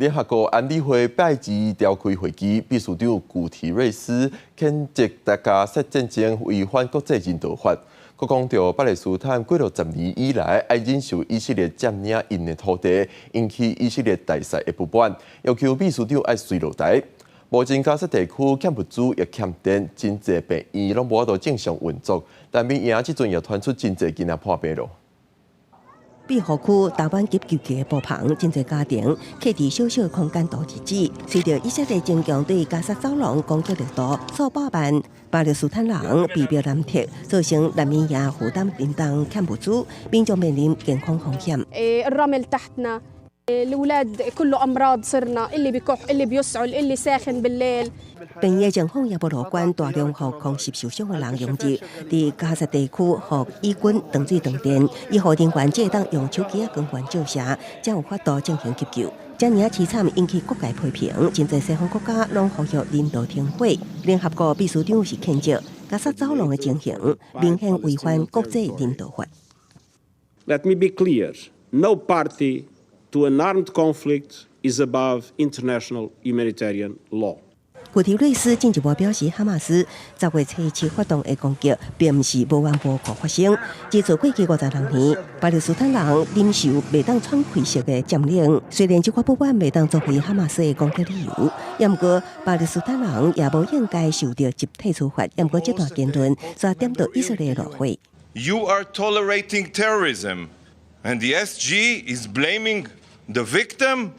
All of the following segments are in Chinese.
联合国安理会拜二召开会议，秘书长古提瑞斯谴责加沙战争违反国际人道法，佮讲到巴勒斯坦过60年以来爱忍受以色列占领因的土地，引起以色列大使的不满，要求秘书长爱随落台。目前加沙地区欠物资也欠电，真济病院拢无法度正常运作，但民营即阵也传出真济囡仔破病咯。庇护区台湾急救的步旁，真侪家庭徛伫小小空间度日子。随着以色列增强对加沙走廊攻击力度，数百万巴勒斯坦人被迫南撤，造成难民营负担沉重，欠物资，民众面临健康风险。الأولاد كله أمراض صرنا اللي بكح اللي بيسعل اللي ساخن بالليل 病院情况也不乐观，大量互空袭受伤的人拥挤。伫加沙地区，互以军断水断电，医护人员只会当用手机光源照射，才有法度进行急救。这样凄惨引起各界批评，真侪西方国家拢呼吁人道停火。联合国秘书长是谴责加沙走廊的情形明显违反国际人道法。Let me be clear: no party to an armed conflict is above international humanitarian law. 古提瑞斯进一步表示，哈马斯10月7日发动的攻击，并不是无缘无故发生。自从过去56年，巴勒斯坦人忍受袂当喘气息的占领。虽然这款不满袂当作为哈马斯的攻击理由，也毋过巴勒斯坦人也无应该受到集体处罚。也毋过这段言论却点到以色列的落火。You are tolerating terrorism, and the SG is blaming the victim,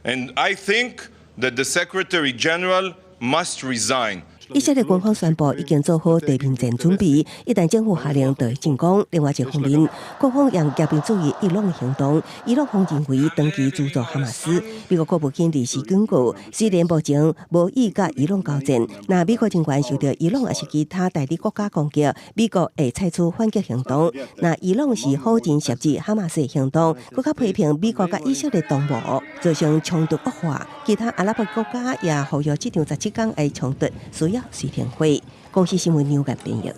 and I think that the Secretary General must resign. 以色列官方宣布已经做好地面战准备，一旦政府下令就会进攻。另外一方面，各方让和平主义伊朗的行动，伊朗方认为长期资助哈马斯。美国国务卿利时警告，虽然目前无意甲伊朗交战，那美国人员受到伊朗也是其他代理国家攻击，美国会采取反击行动。那伊朗是好真涉及哈马斯的行动，更加批评美国甲以色列同谋，造成冲突恶化。其他阿拉伯国家也呼吁这场17天的冲突需要随停火。公司新闻纽约编译。